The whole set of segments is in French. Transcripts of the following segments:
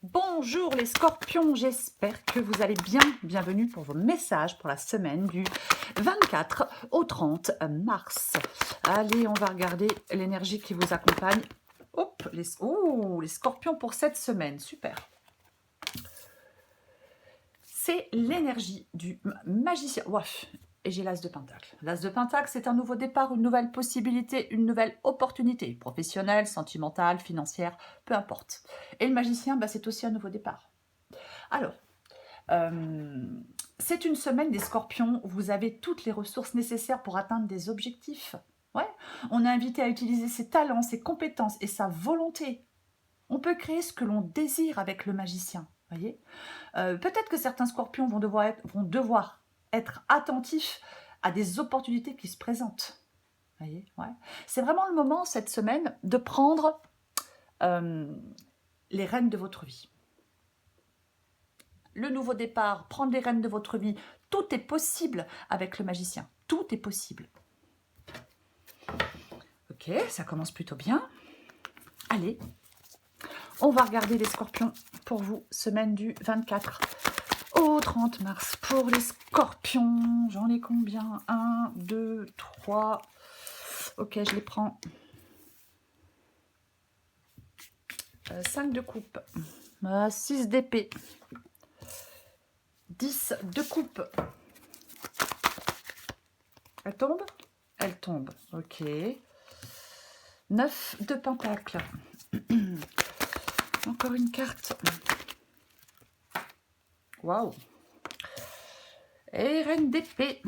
Bonjour les scorpions, j'espère que vous allez bien. Bienvenue pour vos messages pour la semaine du 24 au 30 mars. Allez, on va regarder l'énergie qui vous accompagne. Hop, les scorpions pour cette semaine, super. C'est l'énergie du magicien. Ouaf. Et j'ai l'as de pentacle. L'as de pentacle, c'est un nouveau départ, une nouvelle possibilité, une nouvelle opportunité, professionnelle, sentimentale, financière, peu importe. Et le magicien, bah, c'est aussi un nouveau départ. Alors, c'est une semaine des scorpions, vous avez toutes les ressources nécessaires pour atteindre des objectifs. Ouais. On est invité à utiliser ses talents, ses compétences et sa volonté. On peut créer ce que l'on désire avec le magicien. Voyez. Peut-être que certains scorpions vont devoir être attentifs à des opportunités qui se présentent. Voyez, ouais. C'est vraiment le moment cette semaine de prendre les rênes de votre vie. Le nouveau départ, prendre les rênes de votre vie, tout est possible avec le magicien. Tout est possible. Ok, ça commence plutôt bien. Allez, on va regarder les scorpions pour vous, semaine du 24 au 30 mars. Pour les scorpions, j'en ai combien? 1, 2, 3. Ok, je les prends. 5 de coupe. 6 d'épée. 10 de coupe. Elle tombe? Elle tombe. Ok. 9 de pentacle. Encore une carte. Waouh. Et reine d'épée.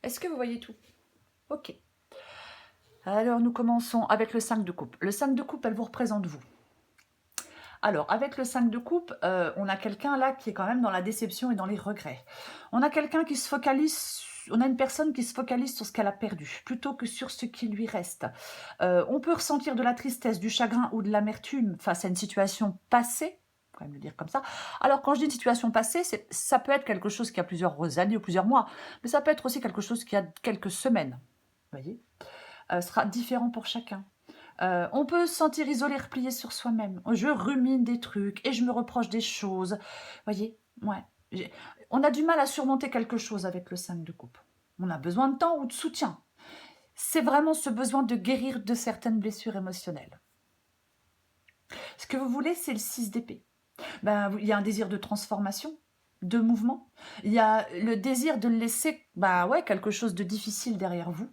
Est-ce que vous voyez tout? Ok. Alors, nous commençons avec le 5 de coupe. Le 5 de coupe, elle vous représente vous. Alors, avec le 5 de coupe, on a quelqu'un là qui est quand même dans la déception et dans les regrets. On a quelqu'un qui se focalise, on a une personne qui se focalise sur ce qu'elle a perdu, plutôt que sur ce qui lui reste. On peut ressentir de la tristesse, du chagrin ou de l'amertume face à une situation passée, quand même le dire comme ça. Alors, quand je dis une situation passée, ça peut être quelque chose qui a plusieurs années ou plusieurs mois, mais ça peut être aussi quelque chose qui a quelques semaines. Vous voyez, sera différent pour chacun. On peut se sentir isolé, replié sur soi-même. Je rumine des trucs et je me reproche des choses. Vous voyez, ouais. On a du mal à surmonter quelque chose avec le 5 de coupe. On a besoin de temps ou de soutien. C'est vraiment ce besoin de guérir de certaines blessures émotionnelles. Ce que vous voulez, c'est le 6 d'épée. Ben, il y a un désir de transformation, de mouvement. Il y a le désir de laisser quelque chose de difficile derrière vous.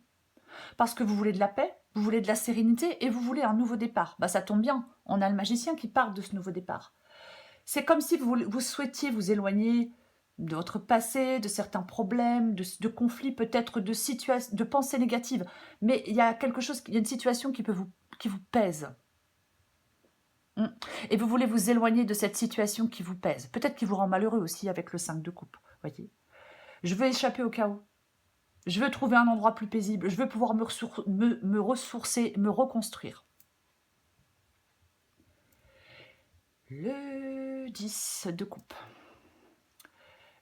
Parce que vous voulez de la paix, vous voulez de la sérénité et vous voulez un nouveau départ. Ça tombe bien, on a le magicien qui parle de ce nouveau départ. C'est comme si vous souhaitiez vous éloigner de votre passé, de certains problèmes, de conflits, peut-être de pensées négatives. Mais il y a il y a une situation qui vous pèse. Et vous voulez vous éloigner de cette situation qui vous pèse. Peut-être qui vous rend malheureux aussi avec le 5 de coupe. Voyez. Je veux échapper au chaos. Je veux trouver un endroit plus paisible. Je veux pouvoir me ressourcer, me reconstruire. Le 10 de coupe.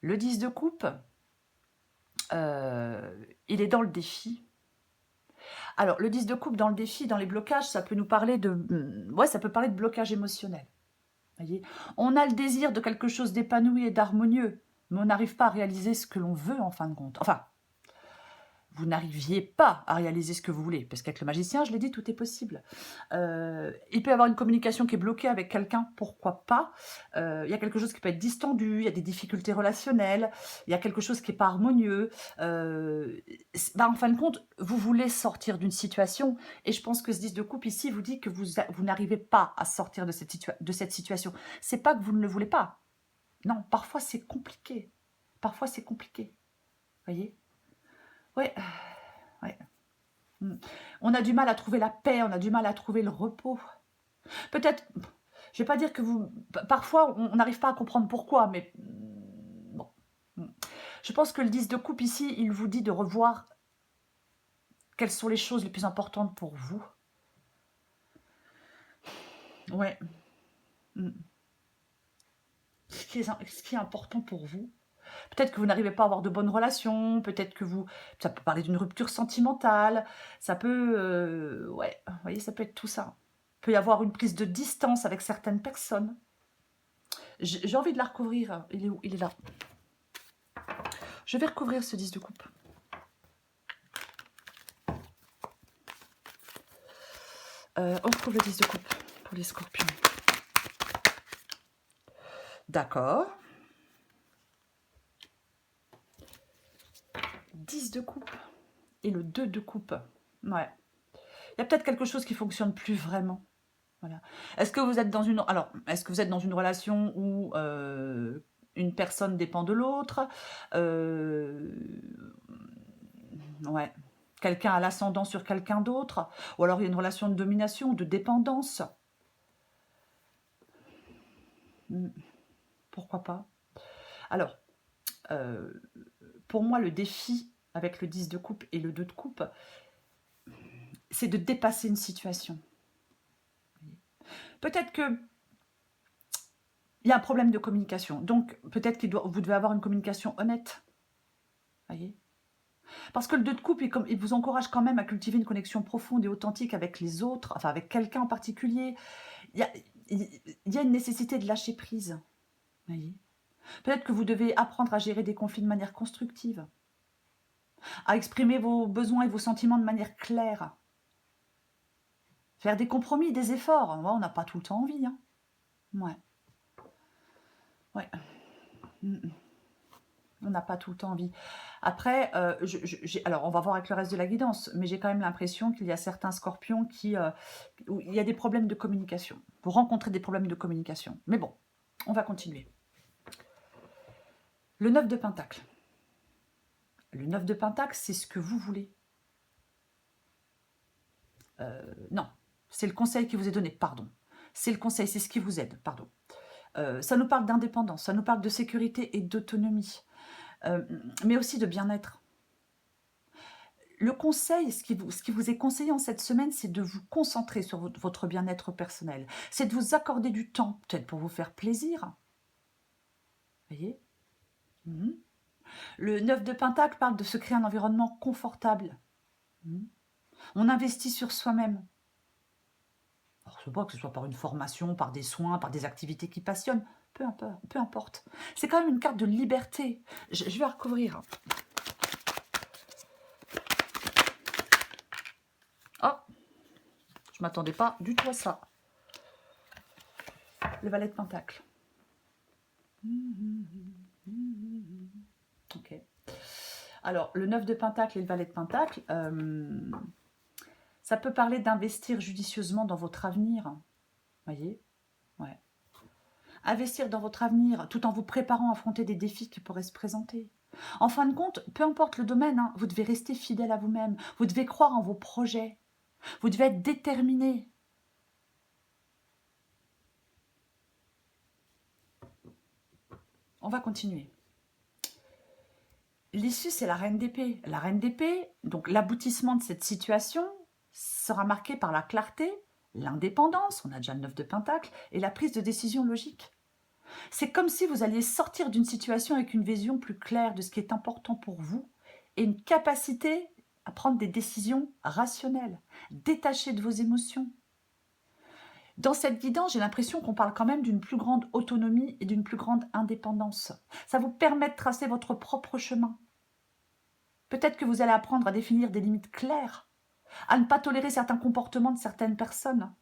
Le 10 de coupe, il est dans le défi. Alors, le 10 de coupe dans le défi, dans les blocages, ça peut nous parler ça peut parler de blocage émotionnel. Voyez, on a le désir de quelque chose d'épanoui et d'harmonieux, mais on n'arrive pas à réaliser ce que l'on veut en fin de compte. Enfin, vous n'arriviez pas à réaliser ce que vous voulez, parce qu'avec le magicien, je l'ai dit, tout est possible. Il peut y avoir une communication qui est bloquée avec quelqu'un, pourquoi pas. Il y a quelque chose qui peut être distendu, il y a des difficultés relationnelles, il y a quelque chose qui n'est pas harmonieux. En fin de compte, vous voulez sortir d'une situation, et je pense que ce 10 de coupe ici vous dit que vous n'arrivez pas à sortir de cette situation. C'est pas que vous ne le voulez pas. Non, parfois c'est compliqué. Parfois c'est compliqué. Voyez ? Ouais, ouais. On a du mal à trouver la paix, on a du mal à trouver le repos. Peut-être, je ne vais pas dire que parfois, on n'arrive pas à comprendre pourquoi, mais bon. Je pense que le 10 de coupe ici, il vous dit de revoir quelles sont les choses les plus importantes pour vous. Ouais. Ce qui est important pour vous. Peut-être que vous n'arrivez pas à avoir de bonnes relations, peut-être que ça peut parler d'une rupture sentimentale, ça peut, vous voyez, ça peut être tout ça. peut y avoir une prise de distance avec certaines personnes. J'ai envie de la recouvrir. Il est où? Il est là. Je vais recouvrir ce 10 de coupe. On retrouve le 10 de coupe pour les scorpions. D'accord. 10 de coupe et le 2 de coupe. Ouais. Il y a peut-être quelque chose qui fonctionne plus vraiment. Voilà. Est-ce que vous êtes dans une... Alors, est-ce que vous êtes dans une relation où une personne dépend de l'autre ouais. Quelqu'un a l'ascendant sur quelqu'un d'autre, ou alors il y a une relation de domination, de dépendance. Pourquoi pas? Alors, pour moi, le défi avec le 10 de coupe et le 2 de coupe, c'est de dépasser une situation. Peut-être que il y a un problème de communication, donc peut-être que vous devez avoir une communication honnête. Voyez? Parce que le 2 de coupe, il vous encourage quand même à cultiver une connexion profonde et authentique avec les autres, enfin avec quelqu'un en particulier. Il y a une nécessité de lâcher prise. Voyez? Peut-être que vous devez apprendre à gérer des conflits de manière constructive, à exprimer vos besoins et vos sentiments de manière claire, faire des compromis, des efforts. On n'a pas tout le temps envie. Hein. Ouais. Ouais. On n'a pas tout le temps envie. Après, alors on va voir avec le reste de la guidance, mais j'ai quand même l'impression qu'il y a certains scorpions où il y a des problèmes de communication. Vous rencontrez des problèmes de communication. Mais bon, on va continuer. Le 9 de Pentacle. Le 9 de Pentacle, c'est ce que vous voulez. Non, c'est le conseil qui vous est donné, pardon. C'est le conseil, c'est ce qui vous aide, pardon. Ça nous parle d'indépendance, ça nous parle de sécurité et d'autonomie, mais aussi de bien-être. Le conseil, ce qui vous est conseillé en cette semaine, c'est de vous concentrer sur votre bien-être personnel. C'est de vous accorder du temps, peut-être pour vous faire plaisir. Vous voyez? Le 9 de Pentacle parle de se créer un environnement confortable. On investit sur soi-même. Alors, je ne sais pas que ce soit par une formation, par des soins, par des activités qui passionnent. Peu importe. C'est quand même une carte de liberté. Je vais la recouvrir. Oh, je ne m'attendais pas du tout à ça. Le valet de Pentacle. Ok. Alors, le 9 de Pentacle et le valet de Pentacle, ça peut parler d'investir judicieusement dans votre avenir. Voyez? Ouais. Investir dans votre avenir tout en vous préparant à affronter des défis qui pourraient se présenter. En fin de compte, peu importe le domaine, hein, vous devez rester fidèle à vous-même. Vous devez croire en vos projets. Vous devez être déterminé. On va continuer. L'issue, c'est la reine d'épée. La reine d'épée, donc l'aboutissement de cette situation, sera marqué par la clarté, l'indépendance, on a déjà le 9 de Pentacle, et la prise de décision logique. C'est comme si vous alliez sortir d'une situation avec une vision plus claire de ce qui est important pour vous et une capacité à prendre des décisions rationnelles, détachées de vos émotions. Dans cette guidance, j'ai l'impression qu'on parle quand même d'une plus grande autonomie et d'une plus grande indépendance. Ça vous permet de tracer votre propre chemin. Peut-être que vous allez apprendre à définir des limites claires, à ne pas tolérer certains comportements de certaines personnes.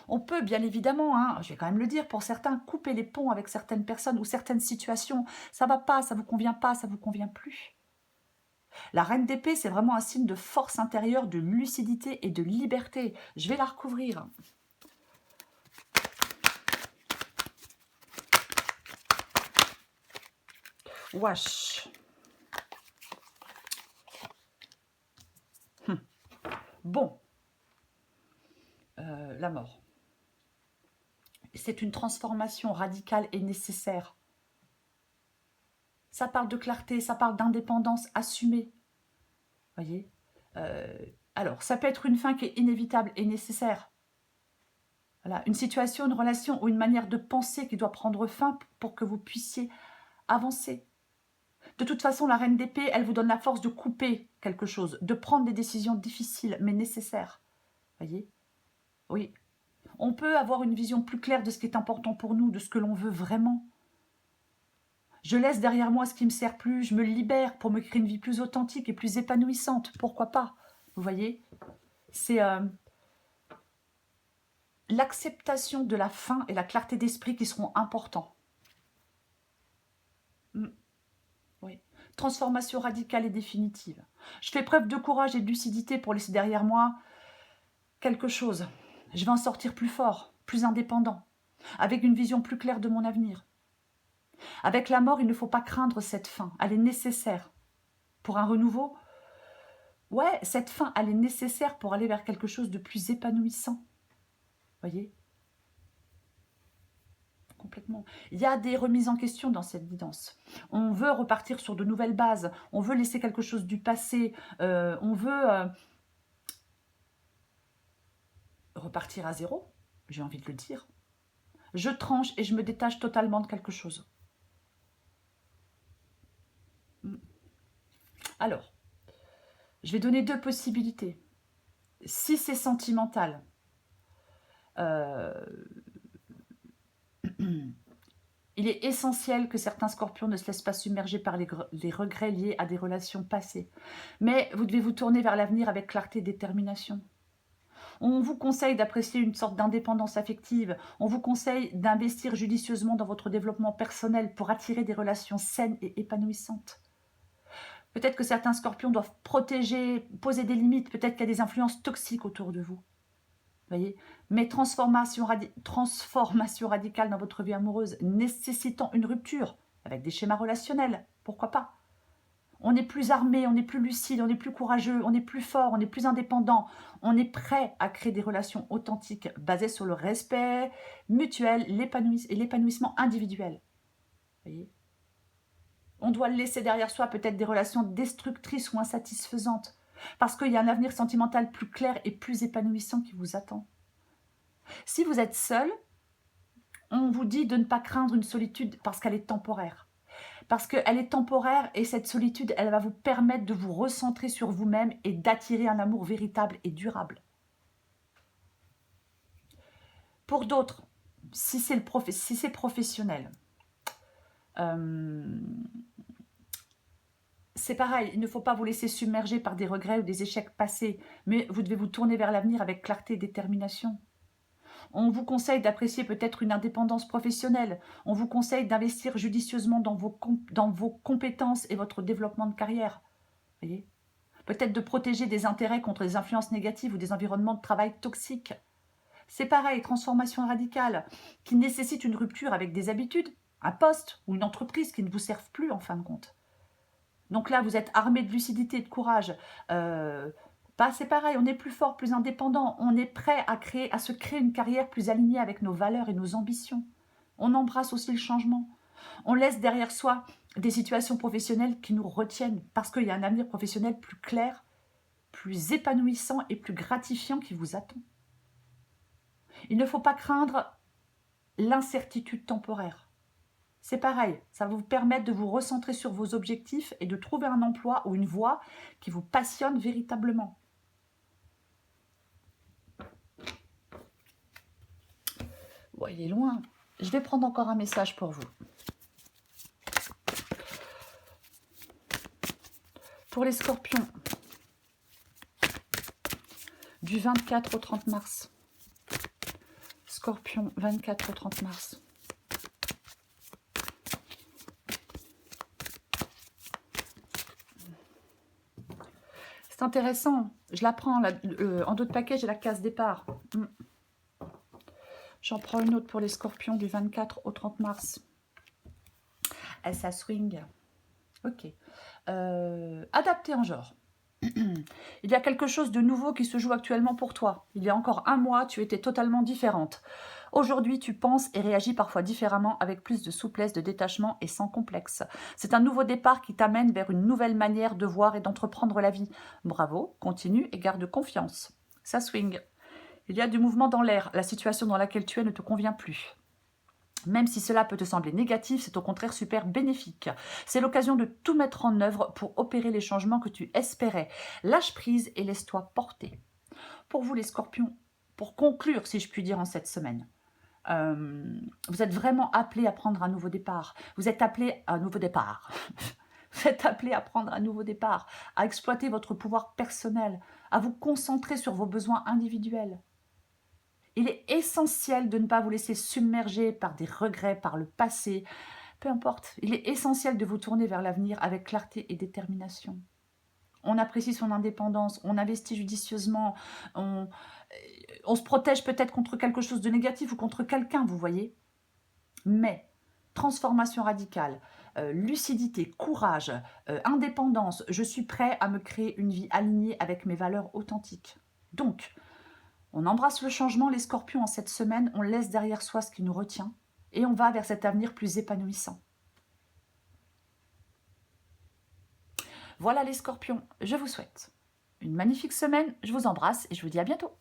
On peut bien évidemment, hein, je vais quand même le dire, pour certains, couper les ponts avec certaines personnes ou certaines situations. Ça va pas, ça vous convient pas, ça vous convient plus. La reine d'épée, c'est vraiment un signe de force intérieure, de lucidité et de liberté. Je vais la recouvrir. Wesh. Bon. La mort. C'est une transformation radicale et nécessaire. Ça parle de clarté, ça parle d'indépendance assumée. Voyez, alors, ça peut être une fin qui est inévitable et nécessaire. Voilà, une situation, une relation ou une manière de penser qui doit prendre fin pour que vous puissiez avancer. De toute façon, la reine d'épée, elle vous donne la force de couper quelque chose, de prendre des décisions difficiles mais nécessaires. Voyez? Oui. On peut avoir une vision plus claire de ce qui est important pour nous, de ce que l'on veut vraiment. Je laisse derrière moi ce qui ne me sert plus, je me libère pour me créer une vie plus authentique et plus épanouissante. Pourquoi pas? Vous voyez? C'est l'acceptation de la fin et la clarté d'esprit qui seront importants. Oui. Transformation radicale et définitive. Je fais preuve de courage et de lucidité pour laisser derrière moi quelque chose. Je vais en sortir plus fort, plus indépendant, avec une vision plus claire de mon avenir. Avec la mort, il ne faut pas craindre cette fin. Elle est nécessaire pour un renouveau. Ouais, cette fin, elle est nécessaire pour aller vers quelque chose de plus épanouissant. Voyez? Complètement. Il y a des remises en question dans cette guidance. On veut repartir sur de nouvelles bases. On veut laisser quelque chose du passé. On veut repartir à zéro. J'ai envie de le dire. Je tranche et je me détache totalement de quelque chose. Alors, je vais donner deux possibilités. Si c'est sentimental, il est essentiel que certains scorpions ne se laissent pas submerger par les regrets liés à des relations passées. Mais vous devez vous tourner vers l'avenir avec clarté et détermination. On vous conseille d'apprécier une sorte d'indépendance affective. On vous conseille d'investir judicieusement dans votre développement personnel pour attirer des relations saines et épanouissantes. Peut-être que certains scorpions doivent protéger, poser des limites. Peut-être qu'il y a des influences toxiques autour de vous. Voyez, mais transformation radicale dans votre vie amoureuse nécessitant une rupture avec des schémas relationnels, pourquoi pas? On est plus armé, on est plus lucide, on est plus courageux, on est plus fort, on est plus indépendant, on est prêt à créer des relations authentiques basées sur le respect mutuel et l'épanouissement individuel. Voyez, on doit laisser derrière soi peut-être des relations destructrices ou insatisfaisantes parce qu'il y a un avenir sentimental plus clair et plus épanouissant qui vous attend. Si vous êtes seul, on vous dit de ne pas craindre une solitude parce qu'elle est temporaire. Parce qu'elle est temporaire et cette solitude, elle va vous permettre de vous recentrer sur vous-même et d'attirer un amour véritable et durable. Pour d'autres, si c'est professionnel, c'est pareil, il ne faut pas vous laisser submerger par des regrets ou des échecs passés, mais vous devez vous tourner vers l'avenir avec clarté et détermination. On vous conseille d'apprécier peut-être une indépendance professionnelle. On vous conseille d'investir judicieusement dans vos compétences et votre développement de carrière. Voyez, peut-être de protéger des intérêts contre des influences négatives ou des environnements de travail toxiques. C'est pareil, transformation radicale, qui nécessite une rupture avec des habitudes, un poste ou une entreprise qui ne vous servent plus en fin de compte. Donc là, vous êtes armé de lucidité et de courage. C'est pareil, on est plus fort, plus indépendant. On est prêt à se créer une carrière plus alignée avec nos valeurs et nos ambitions. On embrasse aussi le changement. On laisse derrière soi des situations professionnelles qui nous retiennent parce qu'il y a un avenir professionnel plus clair, plus épanouissant et plus gratifiant qui vous attend. Il ne faut pas craindre l'incertitude temporaire. C'est pareil, ça va vous permettre de vous recentrer sur vos objectifs et de trouver un emploi ou une voie qui vous passionne véritablement. Bon, il est loin. Je vais prendre encore un message pour vous. Pour les scorpions, du 24 au 30 mars. Scorpion, 24 au 30 mars. C'est intéressant. Je la prends. En d'autres paquets, j'ai la case départ. J'en prends une autre pour les scorpions du 24 au 30 mars. Ça swing. Ok. Adapté en genre. Il y a quelque chose de nouveau qui se joue actuellement pour toi. Il y a encore un mois, tu étais totalement différente. Aujourd'hui, tu penses et réagis parfois différemment avec plus de souplesse, de détachement et sans complexe. C'est un nouveau départ qui t'amène vers une nouvelle manière de voir et d'entreprendre la vie. Bravo, continue et garde confiance. Ça swing. Il y a du mouvement dans l'air. La situation dans laquelle tu es ne te convient plus. Même si cela peut te sembler négatif, c'est au contraire super bénéfique. C'est l'occasion de tout mettre en œuvre pour opérer les changements que tu espérais. Lâche prise et laisse-toi porter. Pour vous les scorpions, pour conclure, si je puis dire, en cette semaine, vous êtes vraiment appelés à prendre un nouveau départ. Vous êtes appelés à un nouveau départ. Vous êtes appelés à prendre un nouveau départ, à exploiter votre pouvoir personnel, à vous concentrer sur vos besoins individuels. Il est essentiel de ne pas vous laisser submerger par des regrets, par le passé. Peu importe, il est essentiel de vous tourner vers l'avenir avec clarté et détermination. On apprécie son indépendance, on investit judicieusement, on se protège peut-être contre quelque chose de négatif ou contre quelqu'un, vous voyez. Mais transformation radicale, lucidité, courage, indépendance, je suis prêt à me créer une vie alignée avec mes valeurs authentiques. Donc, on embrasse le changement, les scorpions, en cette semaine, on laisse derrière soi ce qui nous retient et on va vers cet avenir plus épanouissant. Voilà les scorpions, je vous souhaite une magnifique semaine, je vous embrasse et je vous dis à bientôt.